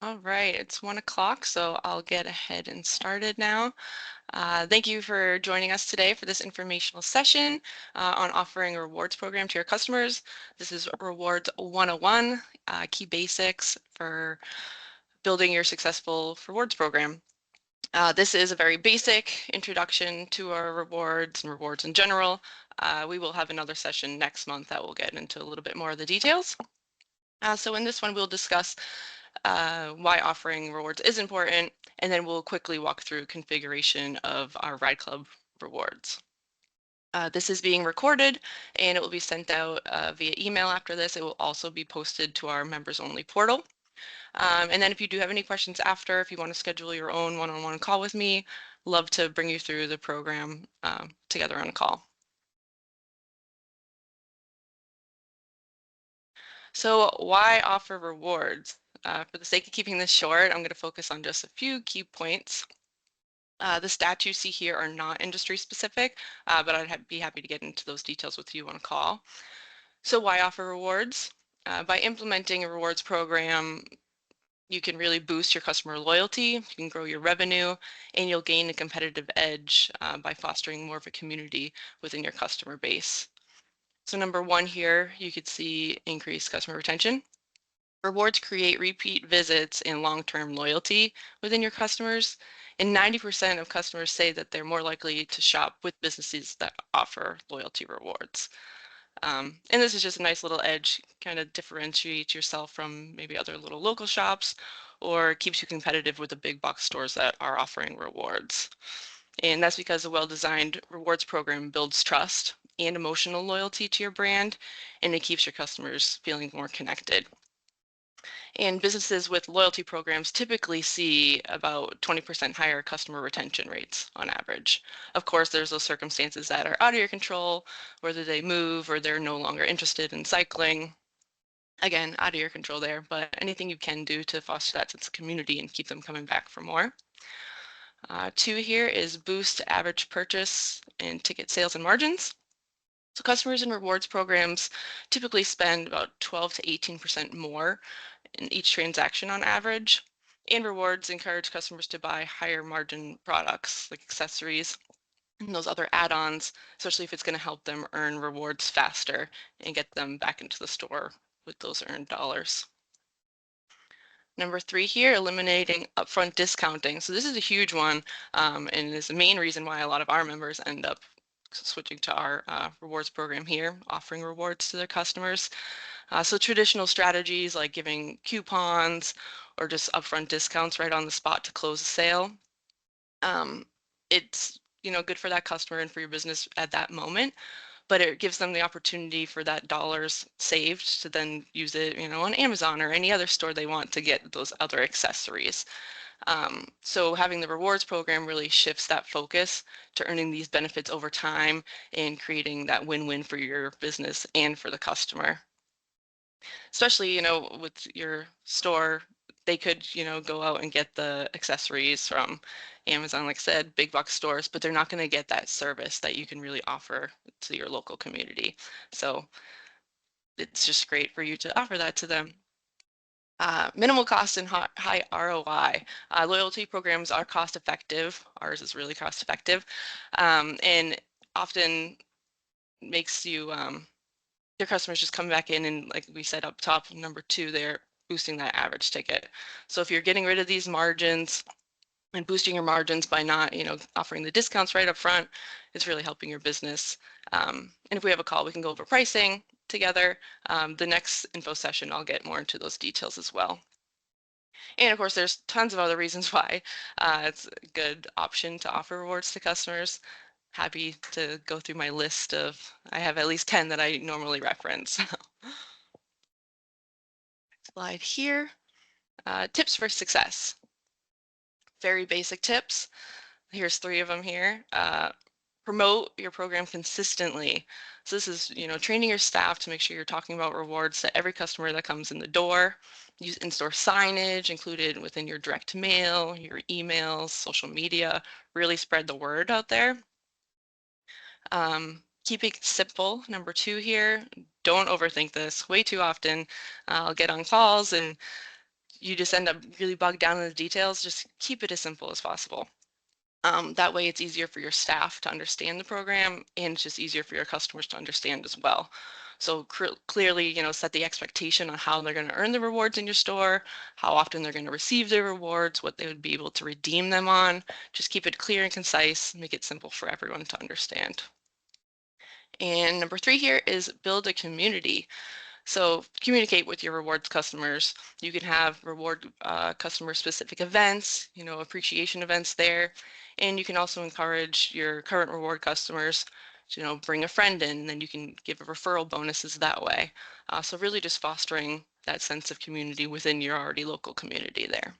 All right, it's 1 o'clock, so I'll get ahead and started now. Thank you for joining us today for this informational session on offering a rewards program to your customers. This is Rewards 101, key basics for building your successful rewards program. This is a very basic introduction to our rewards and rewards in general. We will have another session next month that will get into a little bit more of the details. So in this one, we'll discuss why offering rewards is important, and then we'll quickly walk through configuration of our RideClub rewards. This is being recorded and it will be sent out via email after this. It will also be posted to our members only portal. And then if you do have any questions after, if you want to schedule your own one-on-one call with me, love to bring you through the program together on a call. So why offer rewards? For the sake of keeping this short, I'm going to focus on just a few key points. The stats you see here are not industry specific, but I'd be happy to get into those details with you on a call. So why offer rewards? By implementing a rewards program, you can really boost your customer loyalty, you can grow your revenue, and you'll gain a competitive edge by fostering more of a community within your customer base. So number one here, you could see increased customer retention. Rewards create repeat visits and long-term loyalty within your customers, and 90% of customers say that they're more likely to shop with businesses that offer loyalty rewards. And this is just a nice little edge, kind of differentiates yourself from maybe other little local shops, or keeps you competitive with the big box stores that are offering rewards. And that's because a well-designed rewards program builds trust and emotional loyalty to your brand, and it keeps your customers feeling more connected. And businesses with loyalty programs typically see about 20% higher customer retention rates on average. Of course, there's those circumstances that are out of your control, whether they move or they're no longer interested in cycling. Again, out of your control there, but anything you can do to foster that sense of community and keep them coming back for more. Two here is boost average purchase and ticket sales and margins. So customers in rewards programs typically spend about 12 to 18% more in each transaction on average. And rewards encourage customers to buy higher margin products like accessories and those other add-ons, especially if it's going to help them earn rewards faster and get them back into the store with those earned dollars. Number three here, eliminating upfront discounting. So this is a huge one and is the main reason why a lot of our members end up switching to our rewards program here, offering rewards to their customers. So traditional strategies like giving coupons or just upfront discounts right on the spot to close a sale. It's good for that customer and for your business at that moment, but it gives them the opportunity for that dollars saved to then use it, on Amazon or any other store they want to get those other accessories. So having the rewards program really shifts that focus to earning these benefits over time and creating that win-win for your business and for the customer. Especially, with your store, they could, go out and get the accessories from Amazon, like I said, big box stores, but they're not going to get that service that you can really offer to your local community. So it's just great for you to offer that to them. Minimal cost and high ROI. Loyalty programs are cost effective. Ours is really cost effective, and often makes you your customers just come back in, and like we said up top, number two, they're boosting that average ticket. So if you're getting rid of these margins and boosting your margins by not, offering the discounts right up front, it's really helping your business. And if we have a call, we can go over pricing together. The next info session, I'll get more into those details as well. And of course, there's tons of other reasons why it's a good option to offer rewards to customers. Happy to go through my list of, I have at least 10 that I normally reference. Slide here. Tips for success. Very basic tips. Here's 3 of them here. Promote your program consistently. So this is, training your staff to make sure you're talking about rewards to every customer that comes in the door. Use in-store signage included within your direct mail, your emails, social media. Really spread the word out there. Keep it simple. Number 2 here. Don't overthink this. Way too often I'll get on calls and you just end up really bogged down in the details, just keep it as simple as possible. That way it's easier for your staff to understand the program, and it's just easier for your customers to understand as well. So clearly, set the expectation on how they're going to earn the rewards in your store, how often they're going to receive their rewards, what they would be able to redeem them on. Just keep it clear and concise, make it simple for everyone to understand. And number 3 here is build a community. So communicate with your rewards customers. You can have reward customer specific events, appreciation events there. And you can also encourage your current reward customers to, bring a friend in, and then you can give a referral bonuses that way. So really just fostering that sense of community within your already local community there.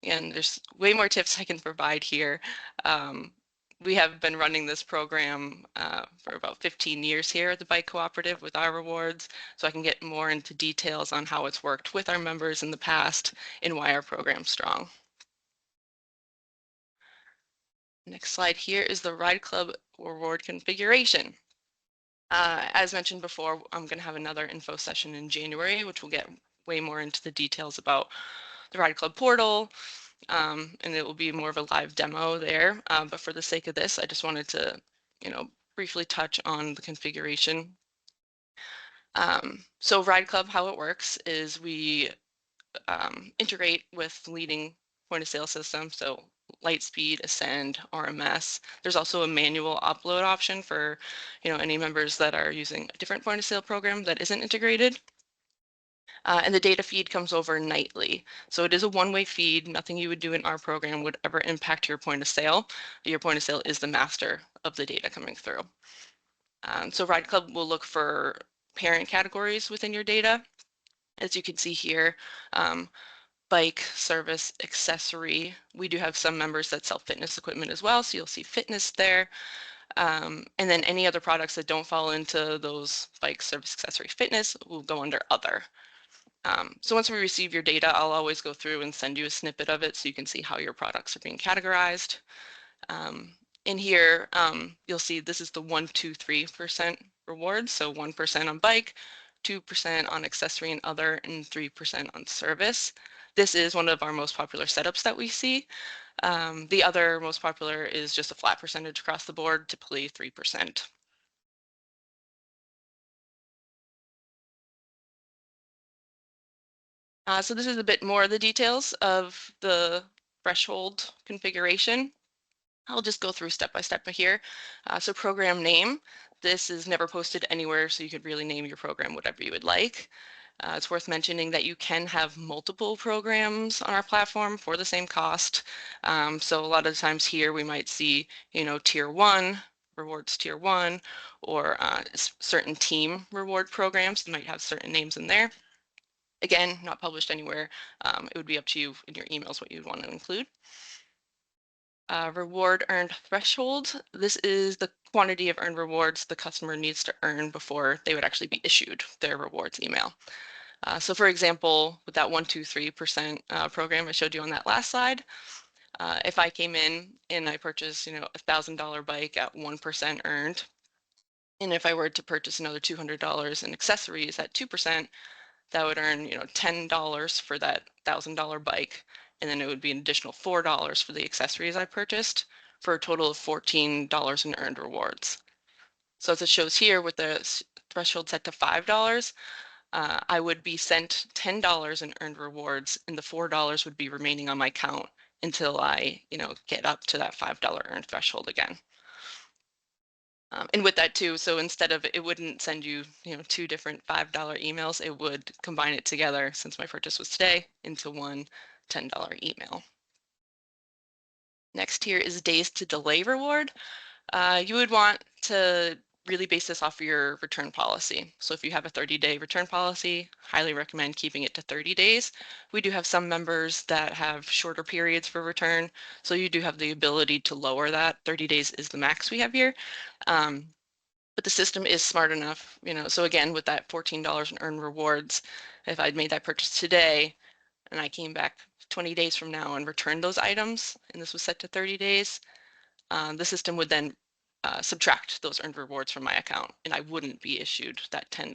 And there's way more tips I can provide here. We have been running this program for about 15 years here at the Bike Cooperative with our rewards, so I can get more into details on how it's worked with our members in the past and why our program's strong. Next slide here is the RideClub Reward configuration. As mentioned before, I'm going to have another info session in January, which will get way more into the details about the RideClub portal, and it will be more of a live demo there. But for the sake of this, I just wanted to, briefly touch on the configuration. So RideClub, how it works is we integrate with leading point of sale systems, so Lightspeed, Ascend, RMS. There's also a manual upload option for, any members that are using a different point of sale program that isn't integrated. And the data feed comes over nightly. So it is a one-way feed. Nothing you would do in our program would ever impact your point of sale. Your point of sale is the master of the data coming through. So RideClub will look for parent categories within your data. As you can see here, bike, service, accessory. We do have some members that sell fitness equipment as well, so you'll see fitness there. And then any other products that don't fall into those bike, service, accessory, fitness will go under other. So once we receive your data, I'll always go through and send you a snippet of it so you can see how your products are being categorized. In here, you'll see this is the 1, 2, 3% rewards. So 1% on bike, 2% on accessory and other, and 3% on service. This is one of our most popular setups that we see. The other most popular is just a flat percentage across the board, typically 3%. So this is a bit more of the details of the threshold configuration. I'll just go through step by step here. So program name, this is never posted anywhere, so you could really name your program whatever you would like. It's worth mentioning that you can have multiple programs on our platform for the same cost. So a lot of times here we might see, tier 1, rewards tier 1, or certain team reward programs that might have certain names in there. Again, not published anywhere. It would be up to you in your emails what you'd want to include. Reward earned threshold. This is the quantity of earned rewards the customer needs to earn before they would actually be issued their rewards email. So for example, with that 1, 2, 3% program I showed you on that last slide, if I came in and I purchased, a $1,000 bike at 1% earned, and if I were to purchase another $200 in accessories at 2%, that would earn, $10 for that $1,000 bike, and then it would be an additional $4 for the accessories I purchased, for a total of $14 in earned rewards. So as it shows here, with the threshold set to $5, I would be sent $10 in earned rewards, and the $4 would be remaining on my account until I, get up to that $5 earned threshold again. And with that too, so instead of, it wouldn't send you, 2 different $5 emails, it would combine it together, since my purchase was today, into one $10 email. Next here is days to delay reward. You would want to really base this off of your return policy. So if you have a 30-day return policy, highly recommend keeping it to 30 days. We do have some members that have shorter periods for return, so you do have the ability to lower that. 30 days is the max we have here. But the system is smart enough, so again, with that $14 in earned rewards, if I'd made that purchase today and I came back 20 days from now and returned those items, and this was set to 30 days, the system would then subtract those earned rewards from my account, and I wouldn't be issued that $10.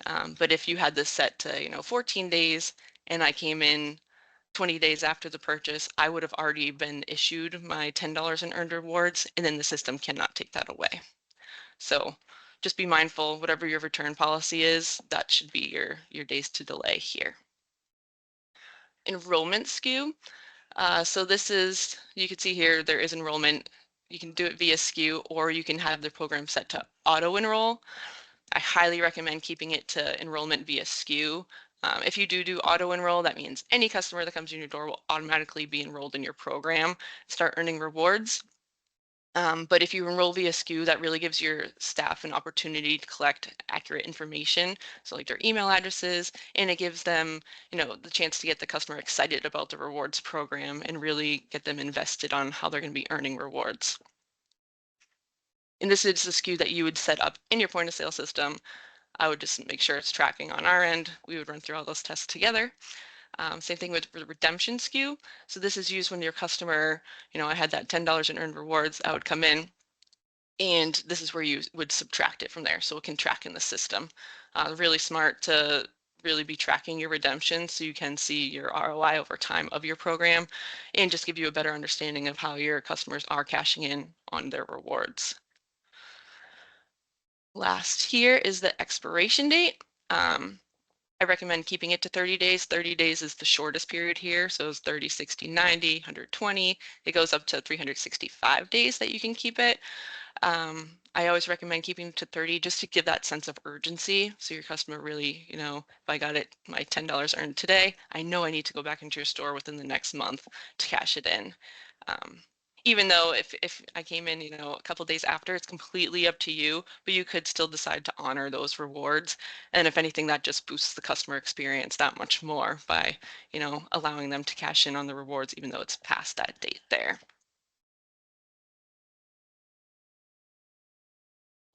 But if you had this set to 14 days and I came in 20 days after the purchase, I would have already been issued my $10 in earned rewards, and then the system cannot take that away. So just be mindful, whatever your return policy is, that should be your days to delay here. Enrollment SKU. So this is, you can see here, there is enrollment. You can do it via SKU, or you can have the program set to auto enroll. I highly recommend keeping it to enrollment via SKU. If you do auto enroll, that means any customer that comes in your door will automatically be enrolled in your program, start earning rewards. But if you enroll via SKU, that really gives your staff an opportunity to collect accurate information, so like their email addresses, and it gives them, the chance to get the customer excited about the rewards program and really get them invested on how they're going to be earning rewards. And this is the SKU that you would set up in your point of sale system. I would just make sure it's tracking on our end. We would run through all those tests together. Same thing with the redemption SKU. So this is used when your customer, I had that $10 in earned rewards, I would come in, and this is where you would subtract it from there, so it can track in the system. Really smart to really be tracking your redemption so you can see your ROI over time of your program and just give you a better understanding of how your customers are cashing in on their rewards. Last here is the expiration date. I recommend keeping it to 30 days. 30 days is the shortest period here. So it's 30, 60, 90, 120. It goes up to 365 days that you can keep it. I always recommend keeping it to 30 just to give that sense of urgency. So your customer really, if I got my $10 earned today, I know I need to go back into your store within the next month to cash it in. Even though if I came in, a couple days after, it's completely up to you, but you could still decide to honor those rewards. And if anything, that just boosts the customer experience that much more by, allowing them to cash in on the rewards, even though it's past that date there.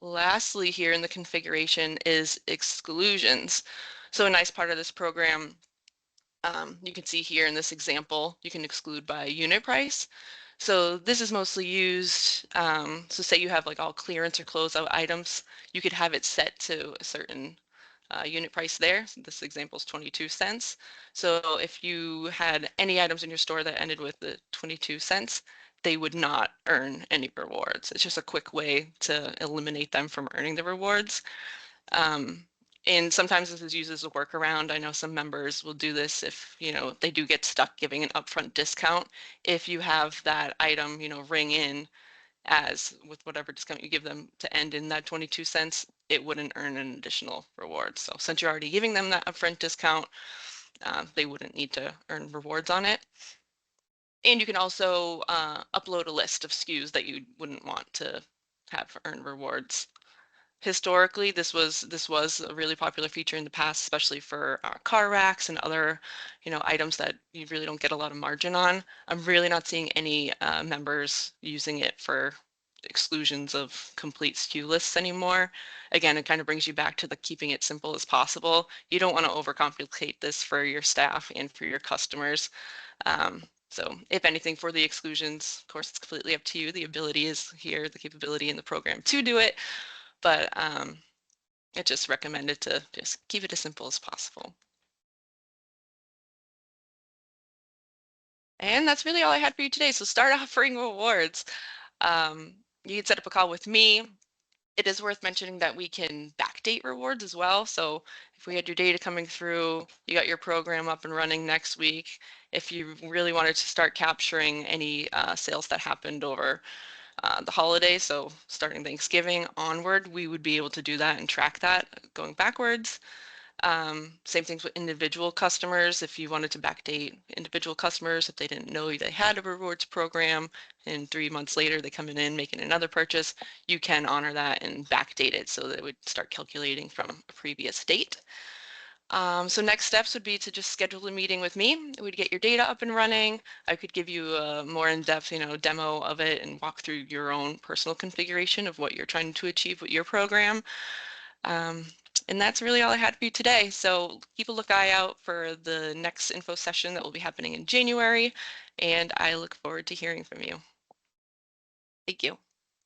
Lastly here in the configuration is exclusions. So a nice part of this program, you can see here in this example, you can exclude by unit price. So this is mostly used, so say you have like all clearance or closeout items, you could have it set to a certain unit price there. So this example is 22 cents. So if you had any items in your store that ended with the 22 cents, they would not earn any rewards. It's just a quick way to eliminate them from earning the rewards. And sometimes this is used as a workaround. I know some members will do this if, they do get stuck giving an upfront discount. If you have that item, ring in as with whatever discount you give them to end in that 22 cents, it wouldn't earn an additional reward. So since you're already giving them that upfront discount, they wouldn't need to earn rewards on it. And you can also upload a list of SKUs that you wouldn't want to have earn rewards. Historically, this was a really popular feature in the past, especially for car racks and other, items that you really don't get a lot of margin on. I'm really not seeing any members using it for exclusions of complete SKU lists anymore. Again, it kind of brings you back to the keeping it simple as possible. You don't want to overcomplicate this for your staff and for your customers. So if anything, for the exclusions, of course, it's completely up to you. The ability is here, the capability in the program to do it, but it's just recommended to just keep it as simple as possible. And that's really all I had for you today. So start offering rewards. You can set up a call with me. It is worth mentioning that we can backdate rewards as well. So if we had your data coming through, you got your program up and running next week, if you really wanted to start capturing any sales that happened over the holiday, so starting Thanksgiving onward, we would be able to do that and track that going backwards. Same things with individual customers. If you wanted to backdate individual customers, if they didn't know they had a rewards program and 3 months later they come in making another purchase, you can honor that and backdate it so that it would start calculating from a previous date. So next steps would be to just schedule a meeting with me. We'd get your data up and running. I could give you a more in-depth, demo of it and walk through your own personal configuration of what you're trying to achieve with your program. And that's really all I had for you today. So keep a eye out for the next info session that will be happening in January, and I look forward to hearing from you. Thank you.